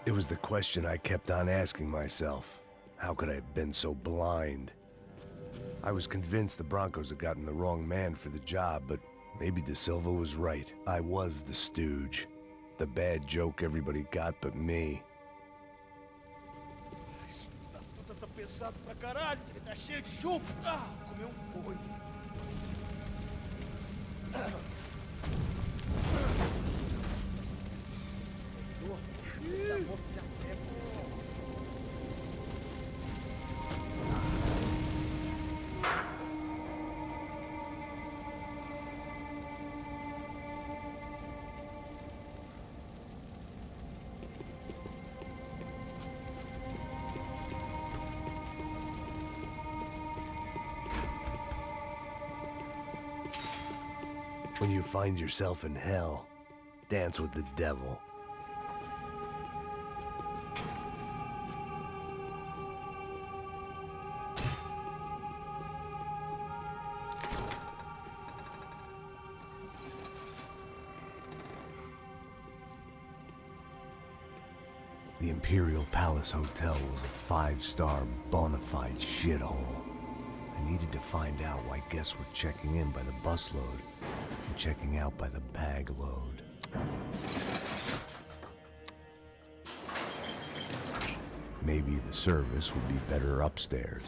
It was the question I kept on asking myself. How could I have been so blind? I was convinced the Broncos had gotten the wrong man for the job, but maybe De Silva was right. I was the stooge. The bad joke everybody got but me. Puta, tá pesado pra caralho, ele tá cheio de chumbo. Ah, comeu boi. When you find yourself in hell, dance with the devil. The Imperial Palace Hotel was a five-star bona fide shithole. I needed to find out why guests were checking in by the busload and checking out by the bag load. Maybe the service would be better upstairs.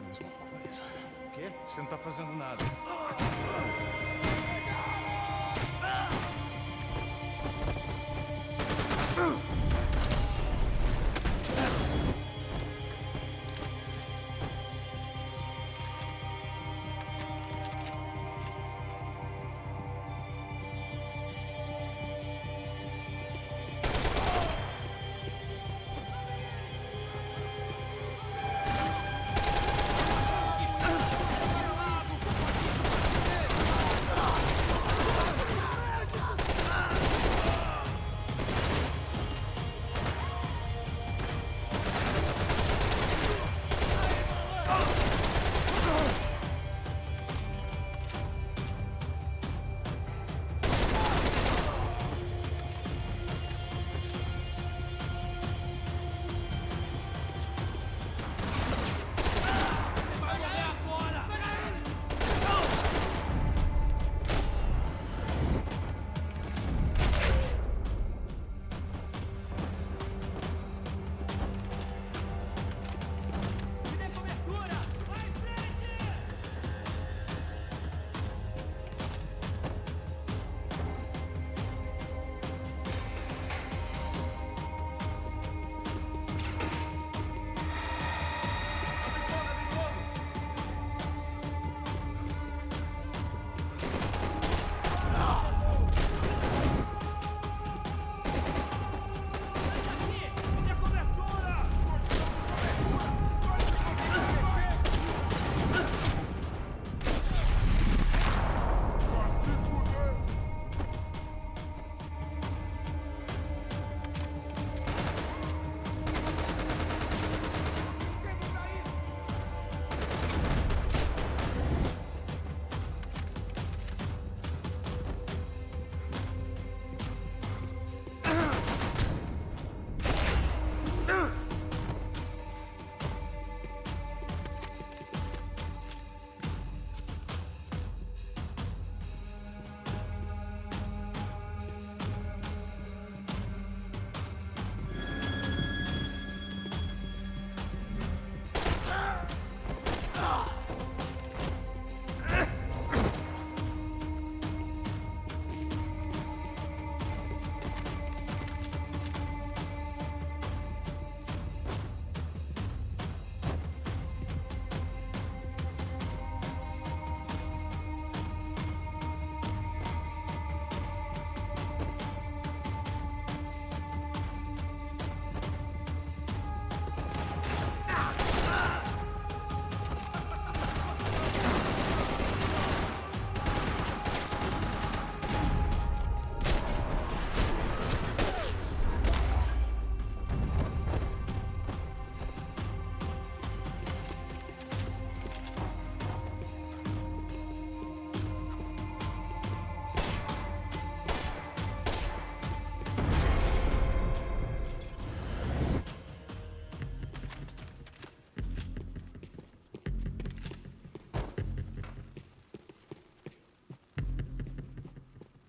Mesma coisa. O quê? Você não tá fazendo nada.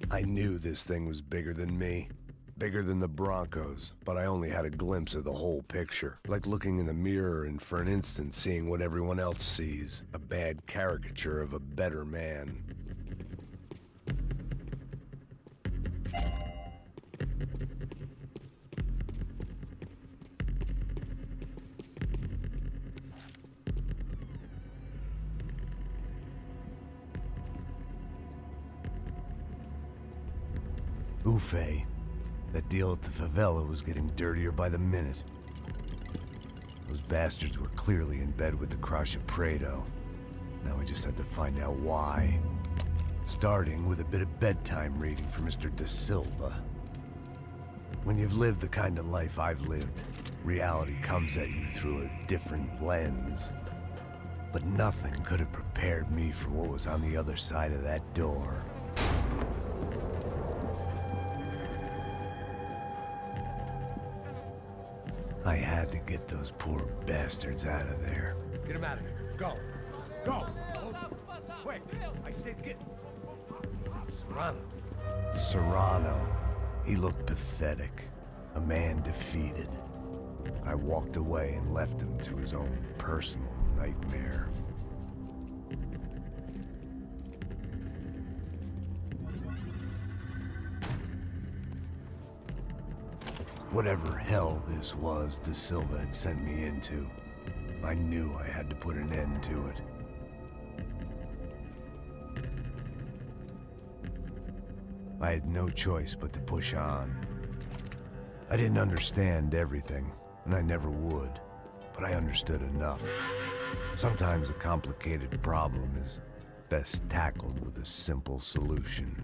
I knew this thing was bigger than me. Bigger than the Broncos, but I only had a glimpse of the whole picture. Like looking in the mirror and for an instant seeing what everyone else sees. A bad caricature of a better man. Ufe. That deal at the favela was getting dirtier by the minute. Those bastards were clearly in bed with the Crusher Prado. Now we just had to find out why. Starting with a bit of bedtime reading for Mr. Da Silva. When you've lived the kind of life I've lived, reality comes at you through a different lens. But nothing could have prepared me for what was on the other side of that door. I had to get those poor bastards out of there. Get him out of here. Go. Go. Quick. I said get... Serrano. Serrano. He looked pathetic. A man defeated. I walked away and left him to his own personal nightmare. Whatever hell this was Da Silva had sent me into, I knew I had to put an end to it. I had no choice but to push on. I didn't understand everything, and I never would, but I understood enough. Sometimes a complicated problem is best tackled with a simple solution.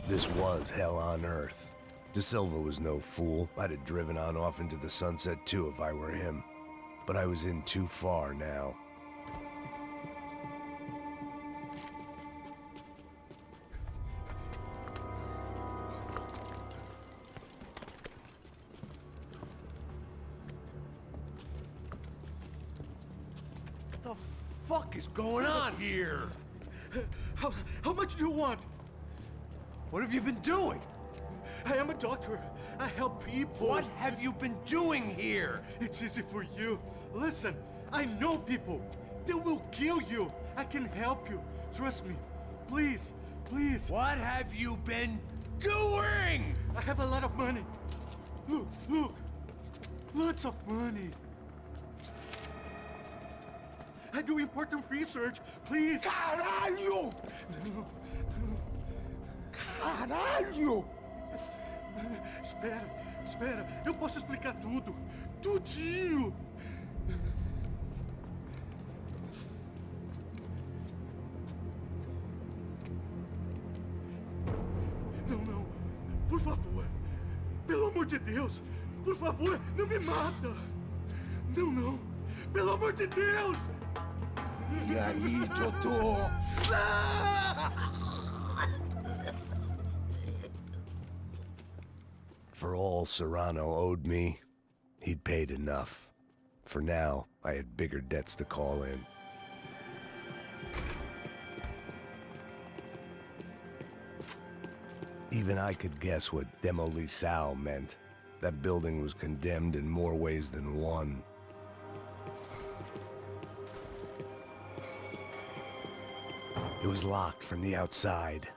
This was hell on earth. Da Silva was no fool. I'd have driven on off into the sunset too if I were him. But I was in too far now. What the fuck is going on here? How much do you want? What have you been doing? I am a doctor. I help people. What have you been doing here? It's easy for you. Listen, I know people. They will kill you. I can help you. Trust me. Please, please. What have you been doing? I have a lot of money. Look, look. Lots of money. I do important research. Please. Caralho! No. Caralho! Espera, espera. Eu posso explicar tudo. tudinho. Não. Por favor. Pelo amor de Deus. Por favor, não me mata. Não. Pelo amor de Deus. E aí, Totó? For all Serrano owed me, he'd paid enough. For now, I had bigger debts to call in. Even I could guess what Demolisal meant. That building was condemned in more ways than one. It was locked from the outside.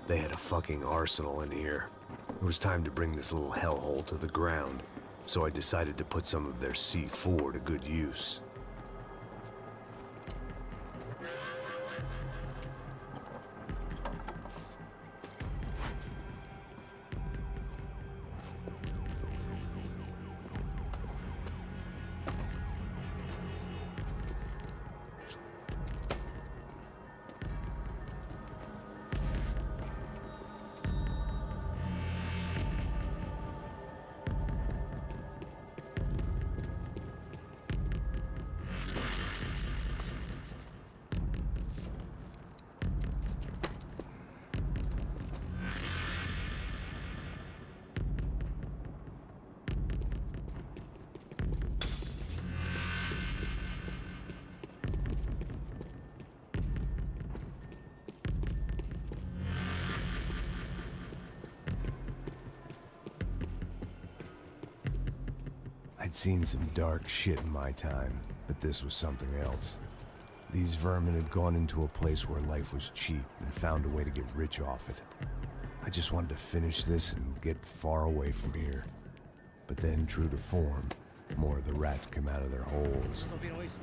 They had a fucking arsenal in here. It was time to bring this little hellhole to the ground, so I decided to put some of their C4 to good use. I'd seen some dark shit in my time, but this was something else. These vermin had gone into a place where life was cheap and found a way to get rich off it. I just wanted to finish this and get far away from here. But then, true to form, more of the rats came out of their holes. Vocês ouviram isso?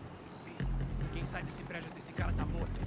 Quem sai desse prédio desse cara tá morto.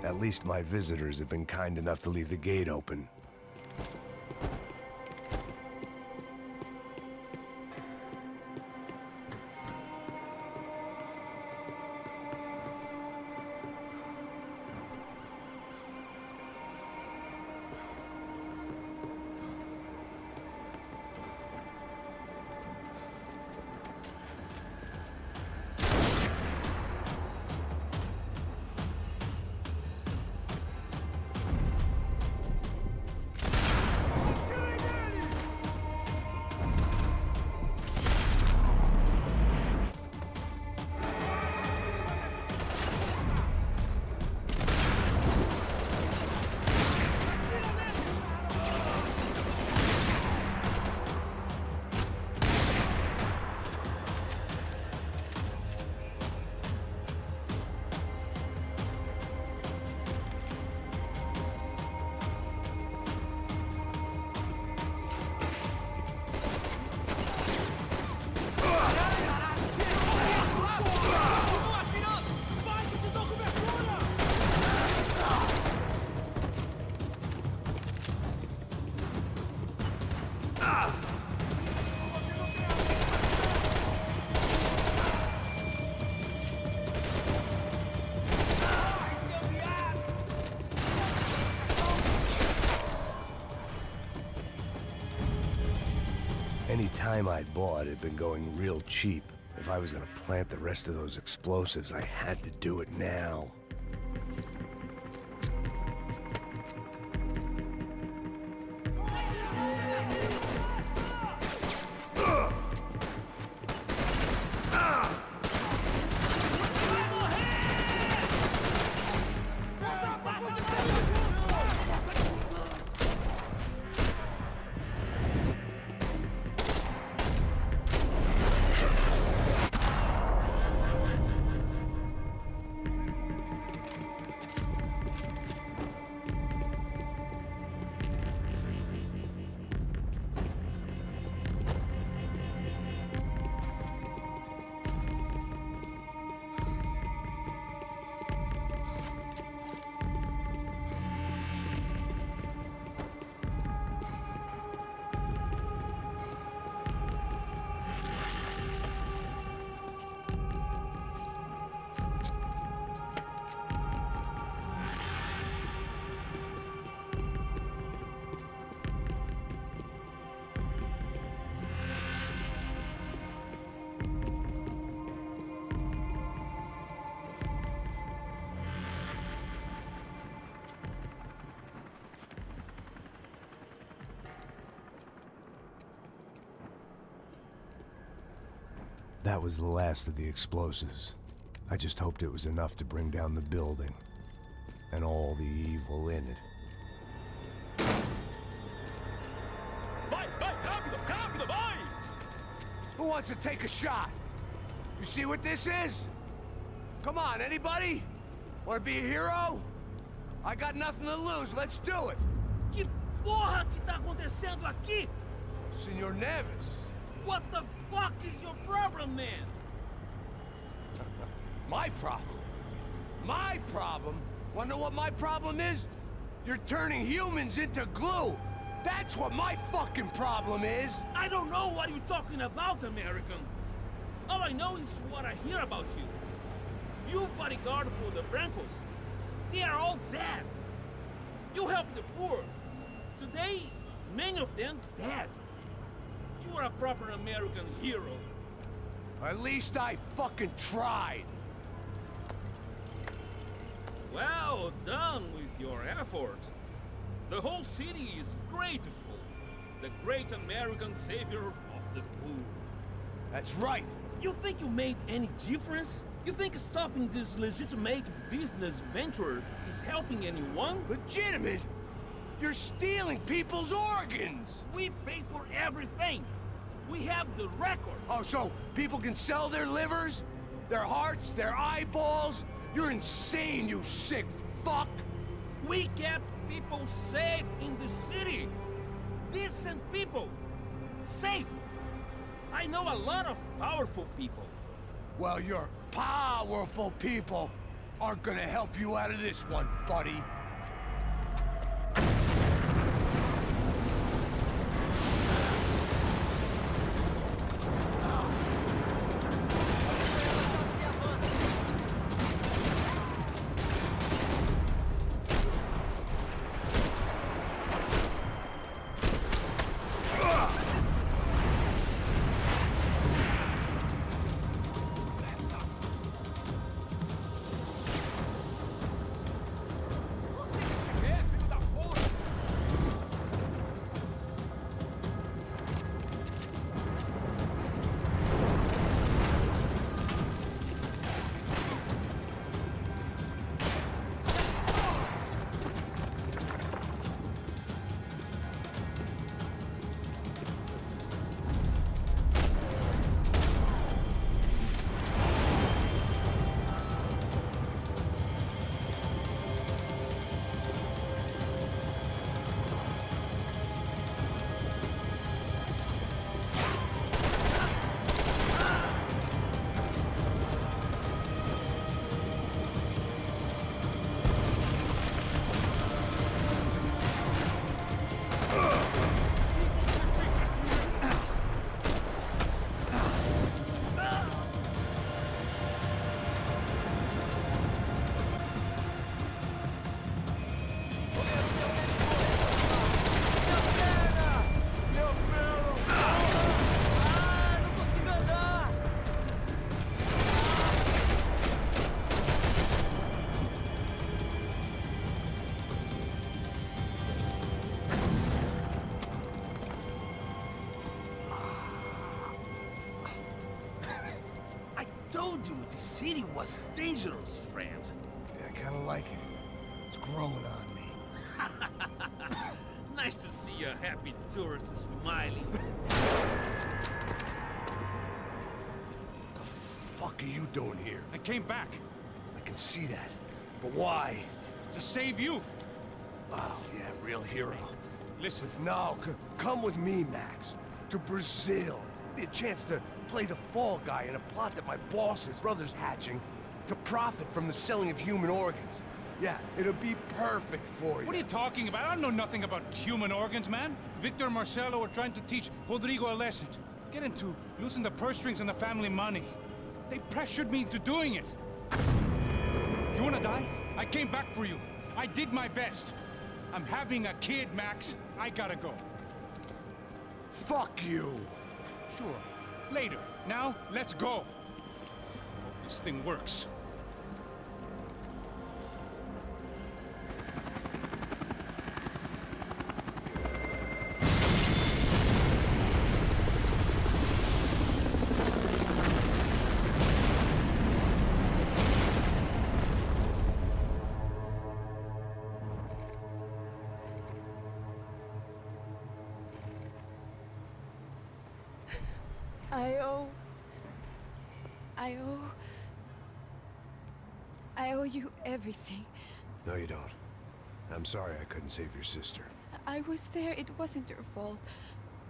At least my visitors have been kind enough to leave the gate open. Any time I'd bought had been going real cheap. If I was gonna plant the rest of those explosives, I had to do it now. That was the last of the explosives. I just hoped it was enough to bring down the building. And all the evil in it. Vai, vai, rápido, rápido, vai! Who wants to take a shot? You see what this is? Come on, anybody? Want to be a hero? I got nothing to lose, let's do it! Que porra que tá acontecendo aqui? Senor Neves. What the fuck is your problem, man? My problem? My problem? Wanna know what my problem is? You're turning humans into glue! That's what my fucking problem is! I don't know what you're talking about, American. All I know is what I hear about you. You bodyguard for the Brancos. They are all dead. You help the poor. Today, many of them dead. You are a proper American hero. At least I fucking tried! Well done with your effort. The whole city is grateful. The great American savior of the poor. That's right! You think you made any difference? You think stopping this legitimate business venture is helping anyone? Legitimate? You're stealing people's organs! We pay for everything. We have the record. Oh, so people can sell their livers? Their hearts? Their eyeballs? You're insane, you sick fuck! We kept people safe in the city. Decent people. Safe. I know a lot of powerful people. Well, your powerful people aren't gonna help you out of this one, buddy. told you the city was dangerous, friend. Yeah, I kinda like it. It's growing on me. Nice to see a happy tourist smiling. The fuck are you doing here? I came back I can see that. But why? to save you. Oh, yeah, real hero. Listen, No, come with me, Max. To Brazil. Be a chance to play the fall guy in a plot that my boss's brother's hatching to profit from the selling of human organs. Yeah, it'll be perfect for you. what are you talking about? I know nothing about human organs, man. Victor and Marcelo are trying to teach Rodrigo a lesson. Get him to loosen the purse strings and the family money. They pressured me into doing it. You wanna die? I came back for you. I did my best. I'm having a kid, Max. I gotta go. Fuck you. Sure. Later. Now, let's go. Hope this thing works. I owe... I owe you everything. No, you don't. I'm sorry I couldn't save your sister. I was there, it wasn't your fault.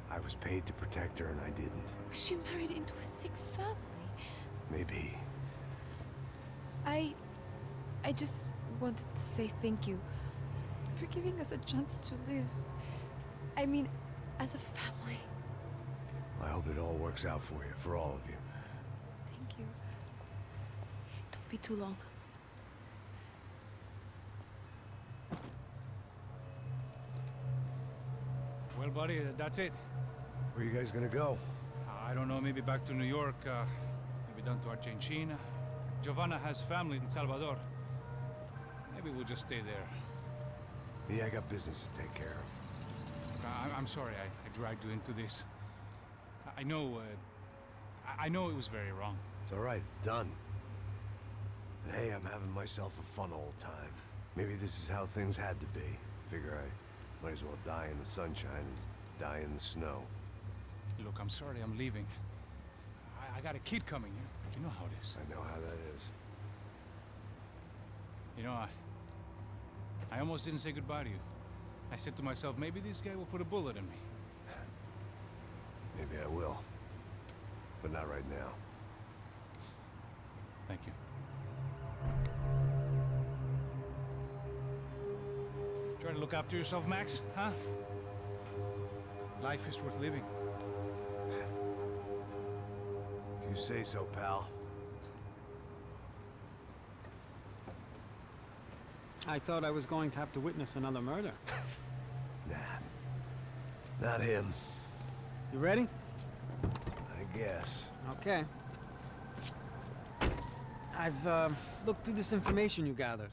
I was paid to protect her and I didn't. She married into a sick family. Maybe. I just wanted to say thank you for giving us a chance to live. I mean, as a family. I hope it all works out for you, for all of you. Thank you. Don't be too long. Well, buddy, that's it. Where are you guys gonna go? I don't know, maybe back to New York, maybe down to Argentina. Giovanna has family in Salvador. Maybe we'll just stay there. Me, I got business to take care of. I'm sorry I dragged you into this. I know it was very wrong. It's all right, it's done. And hey, I'm having myself a fun old time. Maybe this is how things had to be. Figure I might as well die in the sunshine as die in the snow. Look, I'm sorry I'm leaving. I got a kid coming. You know how it is. I know how that is. You know, I almost didn't say goodbye to you. I said to myself, maybe this guy will put a bullet in me. Maybe I will. But not right now. Thank you. Try to look after yourself, Max, huh? Life is worth living. If you say so, pal. I thought I was going to have to witness another murder. Nah. Not him. You ready? I guess. Okay. I've looked through this information you gathered,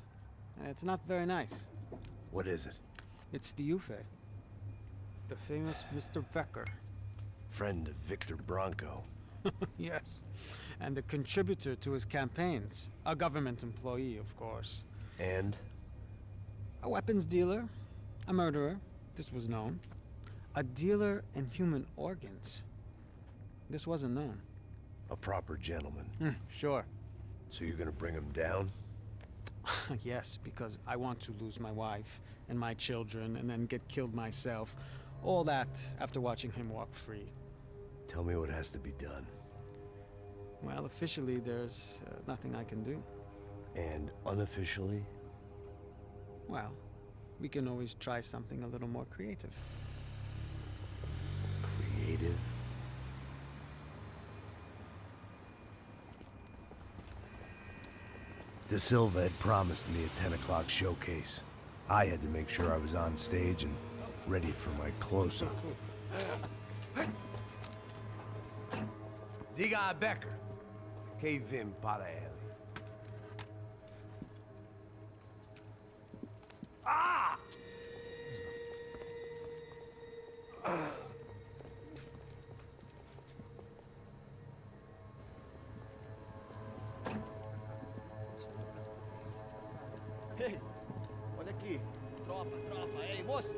and it's not very nice. What is it? It's the Ufe. The famous Mr. Becker. Friend of Victor Bronco. Yes. And a contributor to his campaigns. A government employee, of course. And? A weapons dealer. A murderer. This was known. A dealer in human organs. This wasn't known. A proper gentleman. Sure. So you're gonna bring him down? Yes, because I want to lose my wife and my children and then get killed myself. All that after watching him walk free. Tell me what has to be done. Well, officially, there's nothing I can do. And unofficially? Well, we can always try something a little more creative. Creative? De Silva had promised me a 10 o'clock showcase. I had to make sure I was on stage and ready for my close-up. Diga a Becker. Que vim para ele. Ah! Ei, olha aqui. Tropa. Ei, moço.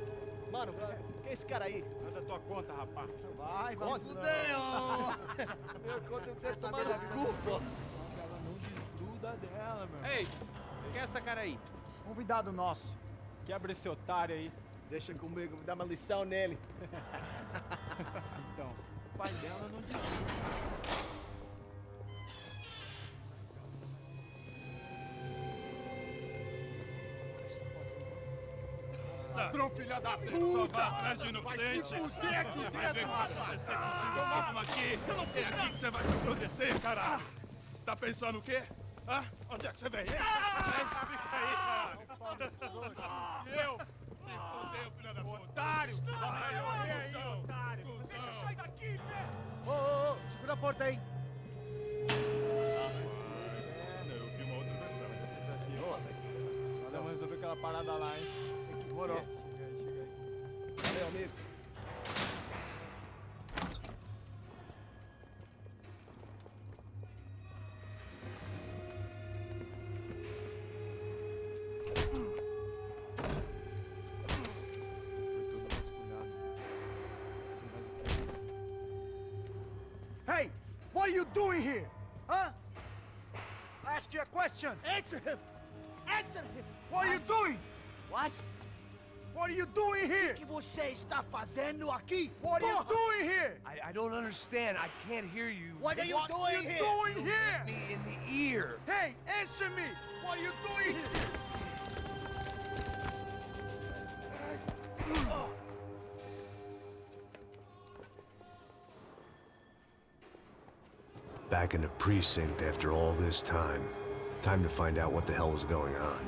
Mano, que é esse cara aí? Manda tua conta, rapaz. Vai se fuder, ó. Meu conta eu quero saber da culpa. Ela não desgruda dela, meu. Ei, quem é essa cara aí? Convidado nosso. Quebra esse otário aí. Deixa comigo, dá uma lição nele. Então, o pai dela não desgruda. Ladrão, filha da puta! Vai atrás de inocentes! Vai ver como vai ser contigo mesmo aqui! Eu não fiz nada! Você vai se proteger, caralho! Tá pensando o quê? Hã? Onde é que você vem? Fica aí, caralho! Eu? Se fodeu, filha da puta! Otário! Vai, aí, otário! Deixa eu sair daqui, né? Ô, segura a porta aí. Eu vi uma outra versão. Vamos resolver aquela parada lá, hein? Morou. Chega aí. Valeu, amigo. Foi tudo vasculhado. Hey! What are you doing here? Huh? I ask you a question. Answer him! Answer him! What are you doing? What? What are you doing here? O que você está fazendo aqui? What are you doing here? I don't understand. I can't hear you. What are you doing here? What are you doing here? Me in the ear. Hey, answer me! What are you doing here? Back in the precinct after all this time. Time to find out what the hell was going on.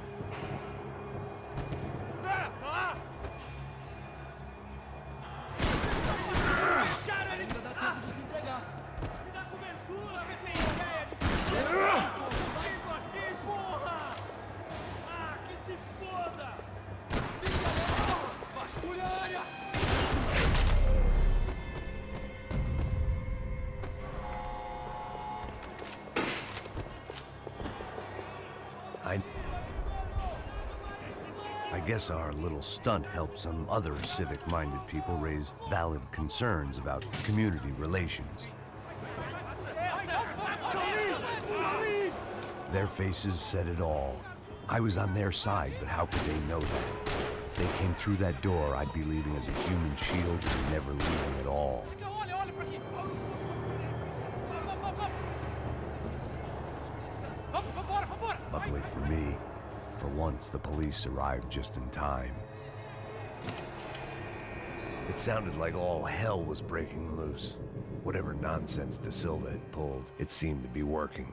I guess our little stunt helped some other civic-minded people raise valid concerns about community relations. Their faces said it all. I was on their side, but how could they know that? If they came through that door, I'd be leaving as a human shield and never leaving at all. Luckily for me, for once, the police arrived just in time. It sounded like all hell was breaking loose. Whatever nonsense De Silva had pulled, it seemed to be working.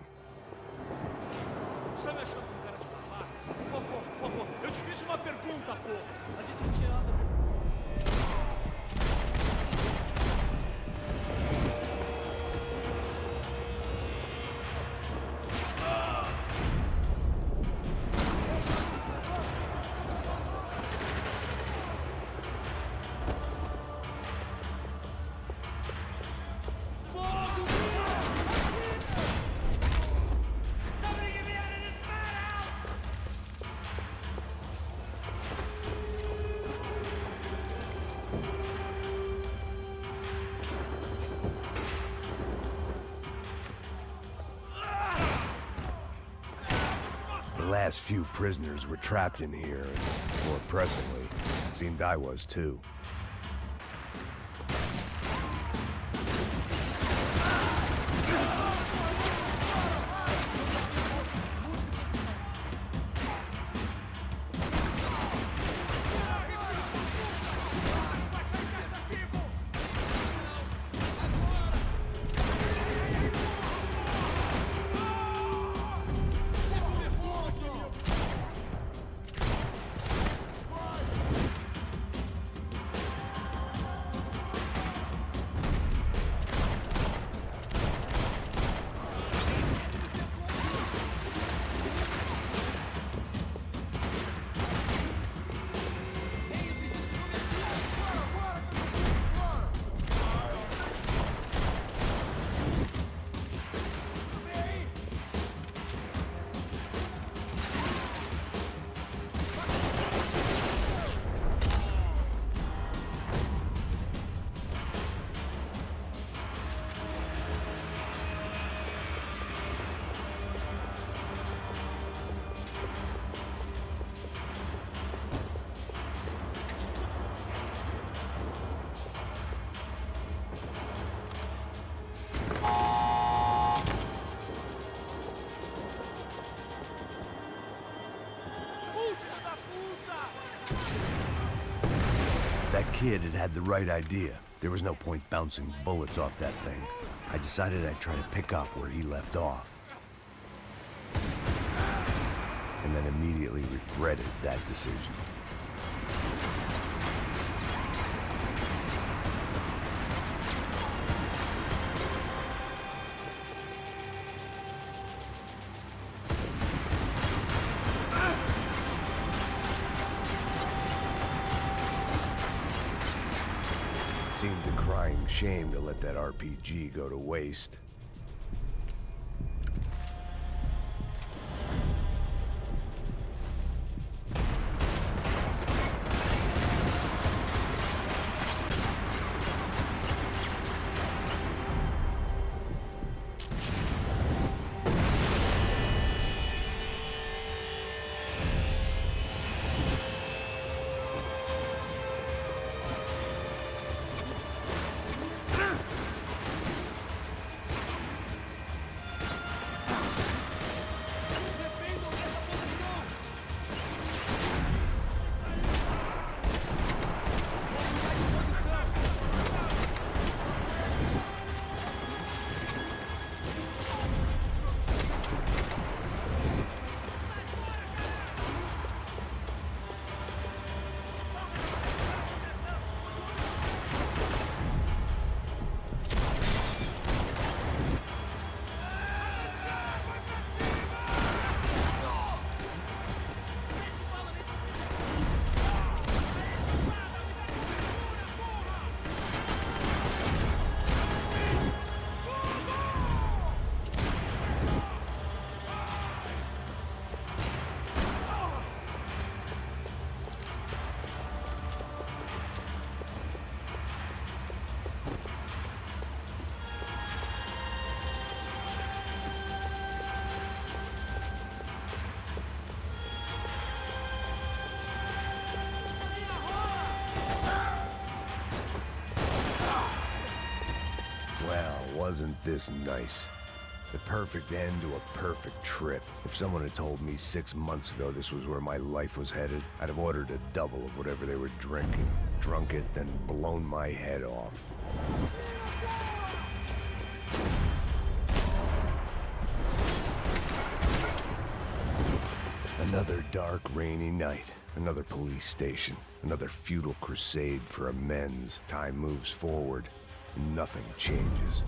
Você me achando com cara de babaca? Por favor, por favor. Eu te fiz uma pergunta, pô. A gente não tinha nada a ver. The last few prisoners were trapped in here, and more pressingly, it seemed I was too. That kid had the right idea. There was no point bouncing bullets off that thing. I decided I'd try to pick up where he left off. And then immediately regretted that decision. Seemed a crying shame to let that RPG go to waste. wasn't this nice? The perfect end to a perfect trip. If someone had told me 6 months ago this was where my life was headed, I'd have ordered a double of whatever they were drinking, drunk it, then blown my head off. Another dark, rainy night. Another police station. Another futile crusade for amends. Time moves forward, and nothing changes.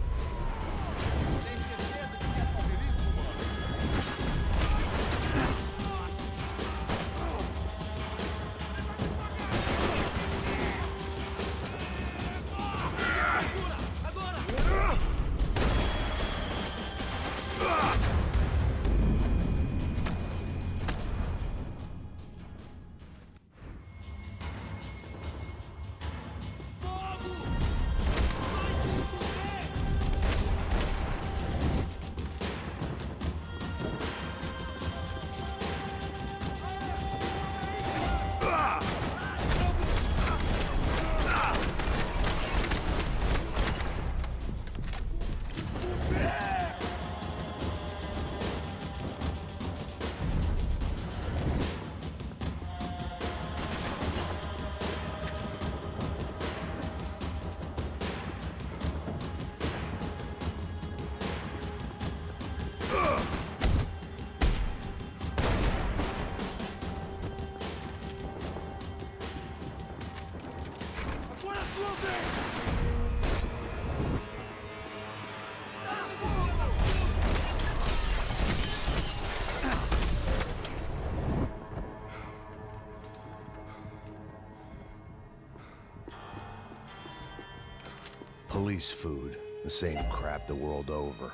Police food, the same crap the world over.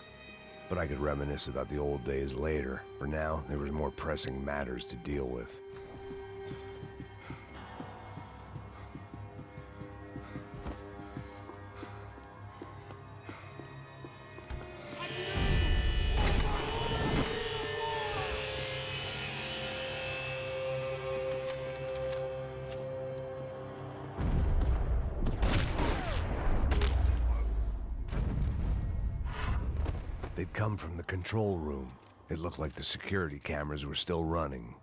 But I could reminisce about the old days later. For now, there was more pressing matters to deal with. They'd come from the control room. It looked like the security cameras were still running.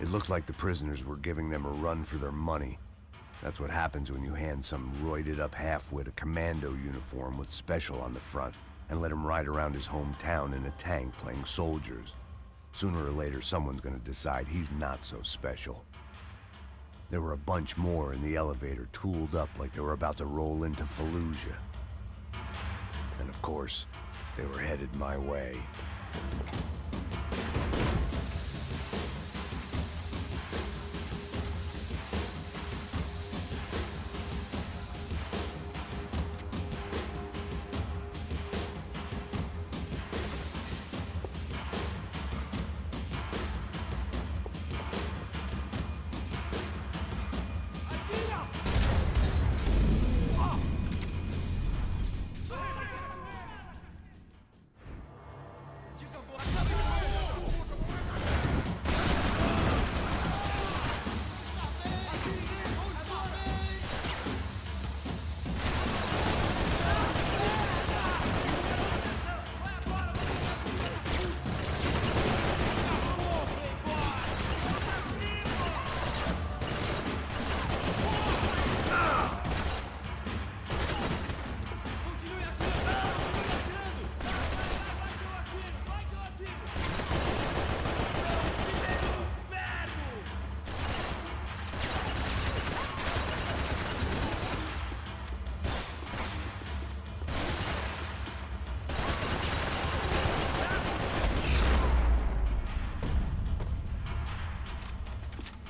It looked like the prisoners were giving them a run for their money. That's what happens when you hand some roided-up halfwit a commando uniform with special on the front and let him ride around his hometown in a tank playing soldiers. Sooner or later, someone's gonna decide he's not so special. There were a bunch more in the elevator, tooled up like they were about to roll into Fallujah. And of course, they were headed my way.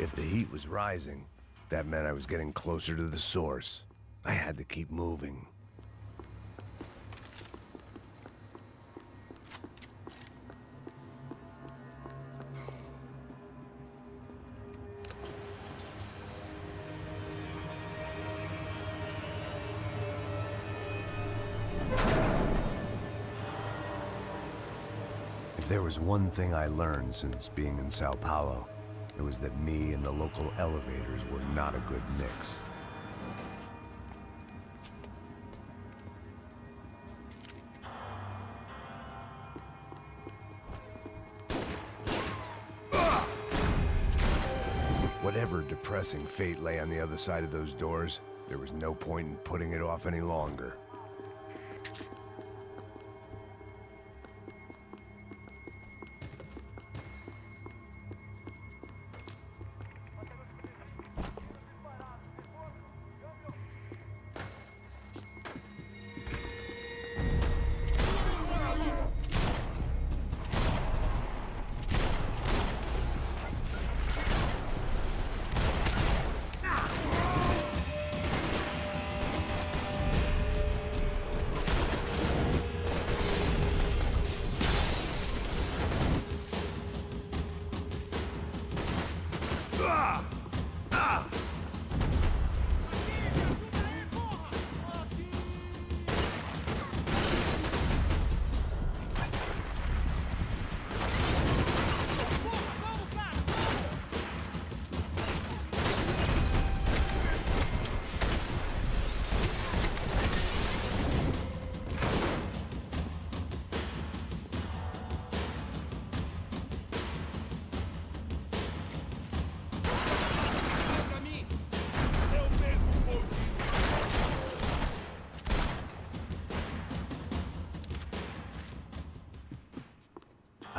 If the heat was rising, that meant I was getting closer to the source. I had to keep moving. there was one thing I learned since being in Sao Paulo, it was that me and the local elevators were not a good mix. Whatever depressing fate lay on the other side of those doors, there was no point in putting it off any longer.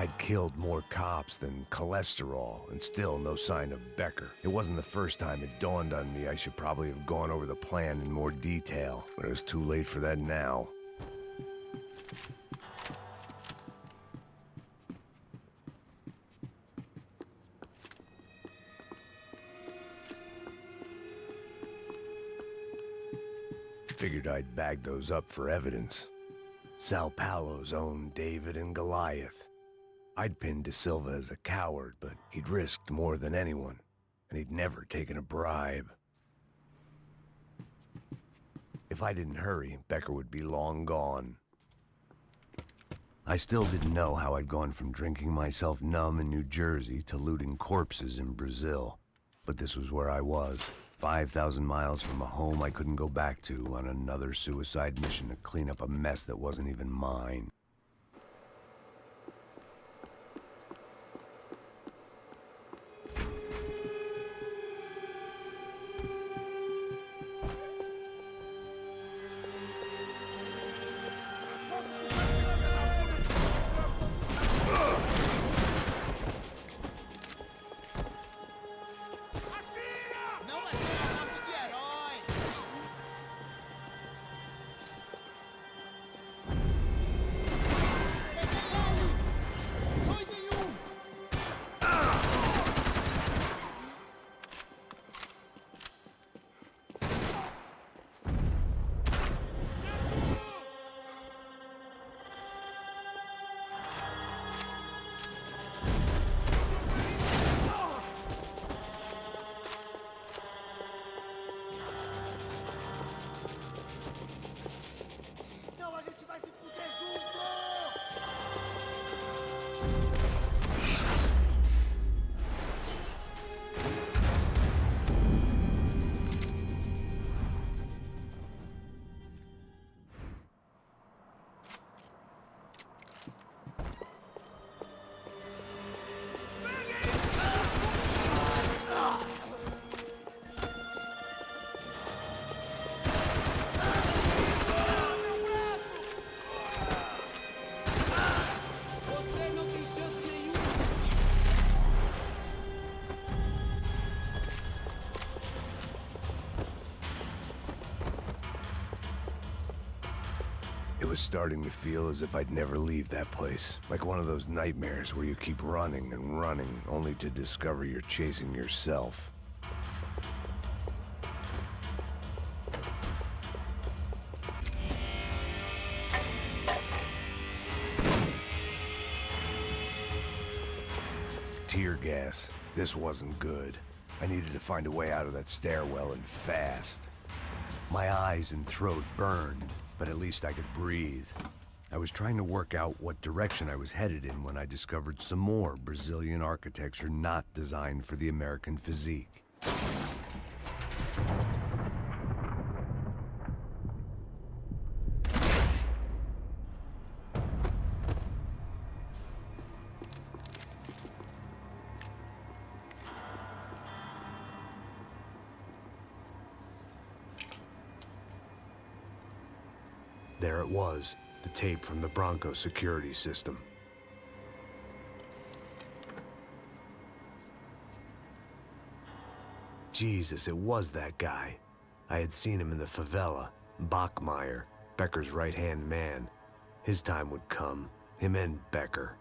I'd killed more cops than cholesterol, and still no sign of Becker. It wasn't the first time it dawned on me I should probably have gone over the plan in more detail, but it was too late for that now. Figured I'd bag those up for evidence. Sao Paulo's own David and Goliath. I'd pinned De Silva as a coward, but he'd risked more than anyone, and he'd never taken a bribe. If I didn't hurry, Becker would be long gone. I still didn't know how I'd gone from drinking myself numb in New Jersey to looting corpses in Brazil, but this was where I was, 5,000 miles from a home I couldn't go back to on another suicide mission to clean up a mess that wasn't even mine. It was starting to feel as if I'd never leave that place. Like one of those nightmares where you keep running and running, only to discover you're chasing yourself. Tear gas. This wasn't good. I needed to find a way out of that stairwell and fast. My eyes and throat burned, but at least I could breathe. I was trying to work out what direction I was headed in when I discovered some more Brazilian architecture not designed for the American physique. There it was, the tape from the Bronco security system. Jesus, it was that guy. I had seen him in the favela, Bachmeyer, Becker's right-hand man. His time would come, him and Becker.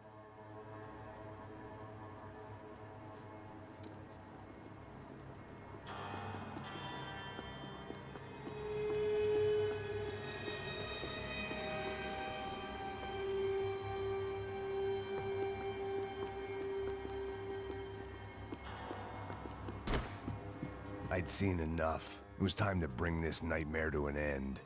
I'd seen enough. It was time to bring this nightmare to an end.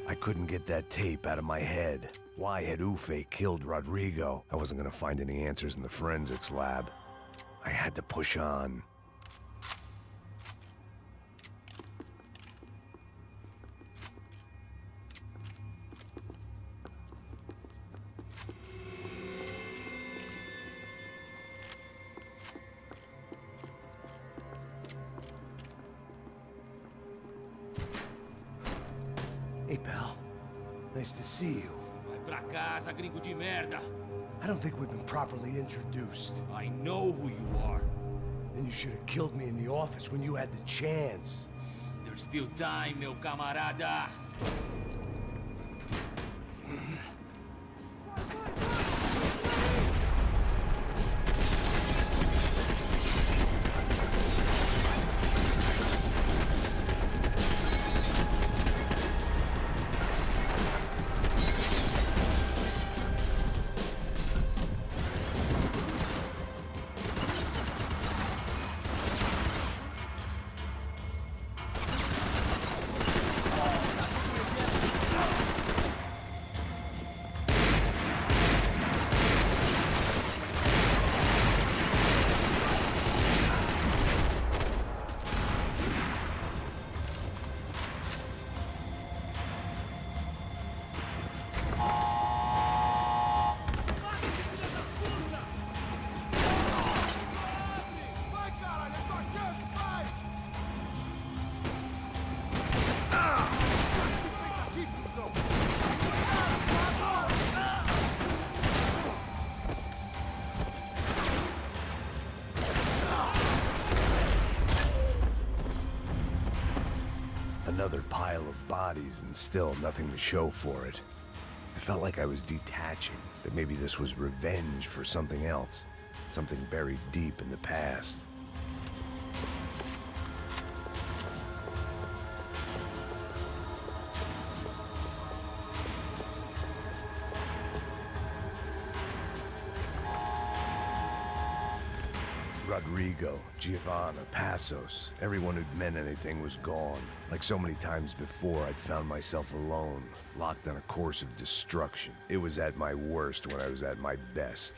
I couldn't get that tape out of my head. Why had Ufe killed Rodrigo? I wasn't gonna find any answers in the forensics lab. I had to push on. Hey, pal. Nice to see you. Vai pra casa, gringo de merda. I don't think we've been properly introduced. I know who you are. Then you should have killed me in the office when you had the chance. There's still time, meu camarada. Another pile of bodies and still nothing to show for it. I felt like I was detaching, that maybe this was revenge for something else, something buried deep in the past. Rodrigo, Giovanna, Passos, everyone who'd meant anything was gone. Like so many times before, I'd found myself alone, locked on a course of destruction. It was at my worst when I was at my best.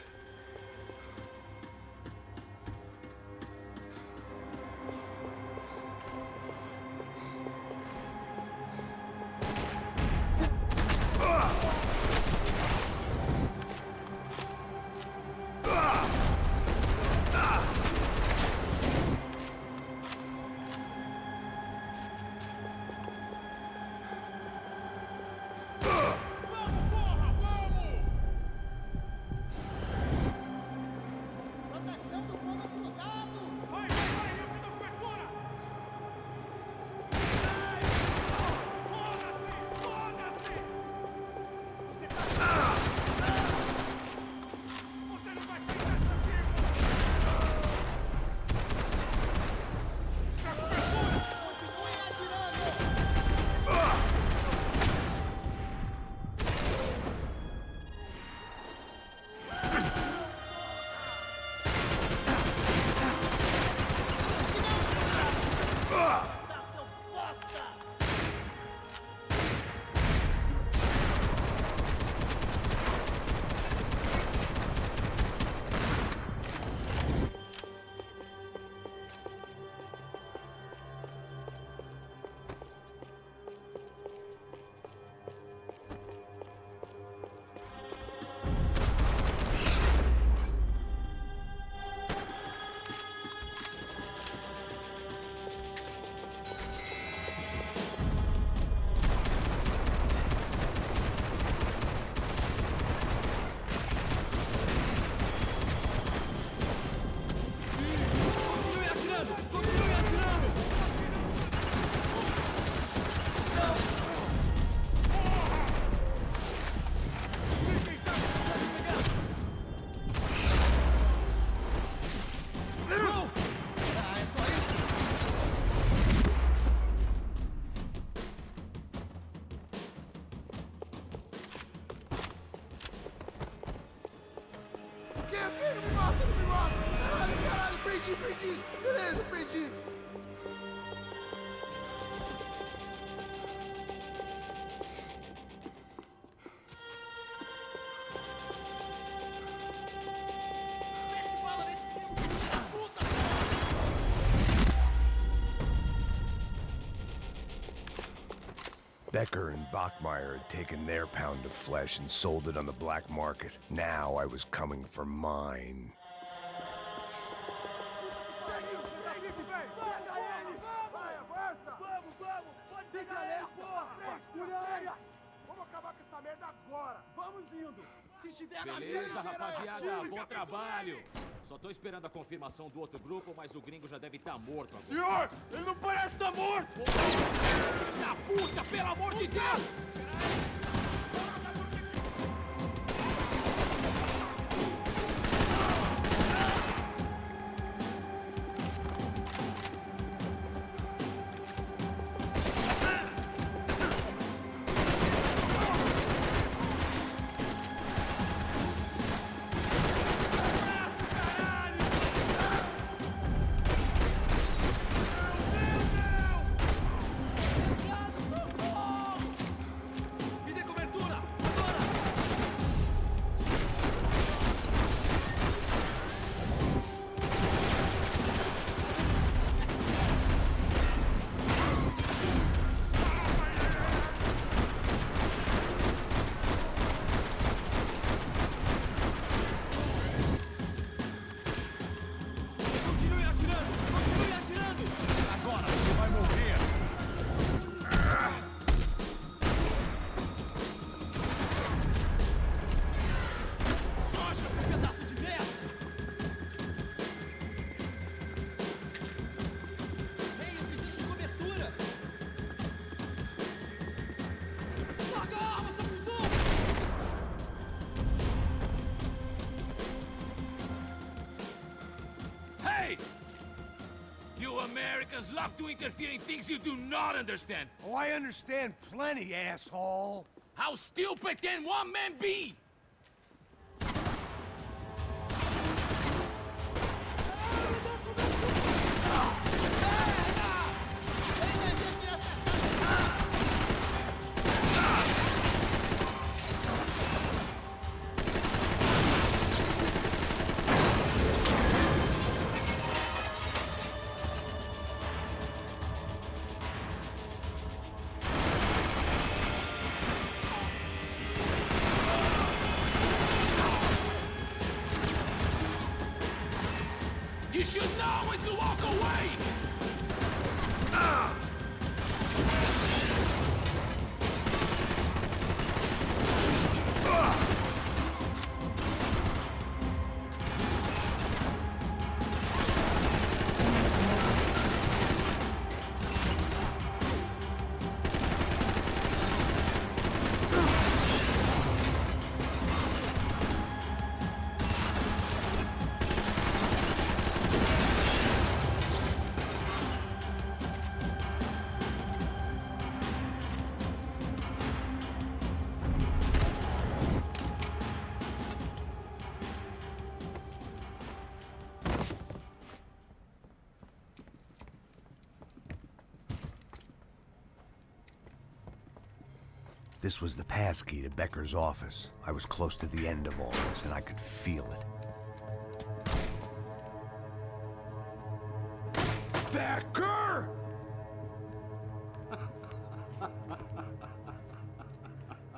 Prendi! Beleza, prendi! Becker and Bachmeyer had taken their pound of flesh and sold it on the black market. Now I was coming for mine. Beleza, rapaziada, bom trabalho. Só tô esperando a confirmação do outro grupo, mas o gringo já deve estar morto agora. Senhor, ele não parece estar morto! Filho da puta, pelo amor de Deus! Americans love to interfere in things you do not understand. Oh, I understand plenty, asshole. How stupid can one man be? You should know when to walk away! This was the passkey to Becker's office. I was close to the end of all this, and I could feel it. Becker!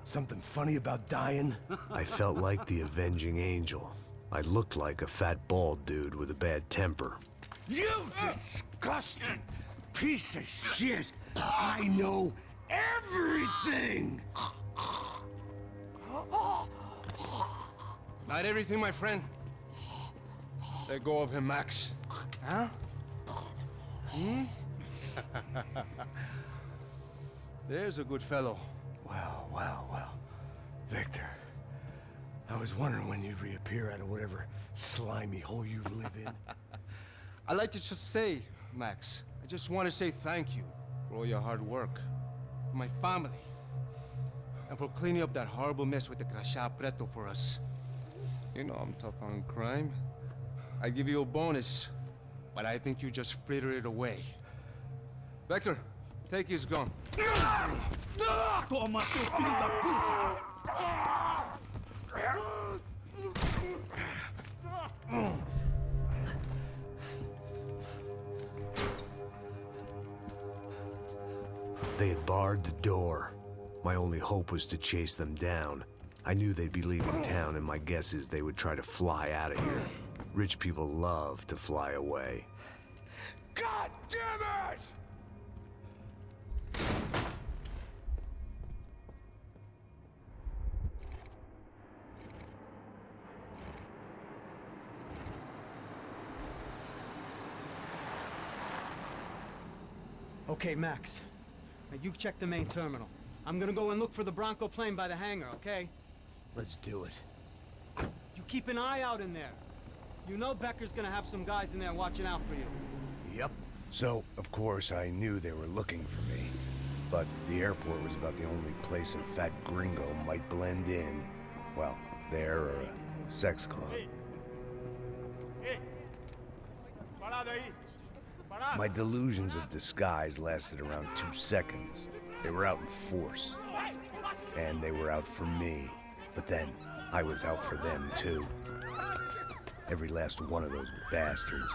Something funny about dying? I felt like the avenging angel. I looked like a fat bald dude with a bad temper. You disgusting piece of shit! I know everything! Not everything, my friend. Let go of him, Max. Huh? Hmm? There's a good fellow. Well, well, well. Victor, I was wondering when you'd reappear out of whatever slimy hole you live in. I'd like to just say, Max, I just want to say thank you for all your hard work. For my family. And for cleaning up that horrible mess with the crachá preto for us. You know I'm tough on crime. I give you a bonus but I think you just frittered it away. Vector, take his gun. Toma, seu filho da puta! They had barred the door. My only hope was to chase them down. I knew they'd be leaving town, and my guess is they would try to fly out of here. Rich people love to fly away. God damn it! Okay, Max. Now you check the main terminal. I'm gonna go and look for the Bronco plane by the hangar, okay? Let's do it. You keep an eye out in there. You know Becker's gonna have some guys in there watching out for you. Yep. So, of course, I knew they were looking for me. But the airport was about the only place a fat gringo might blend in. Well, there or a sex club. My delusions of disguise lasted around 2 seconds. They were out in force. And they were out for me. But then, I was out for them too. Every last one of those bastards.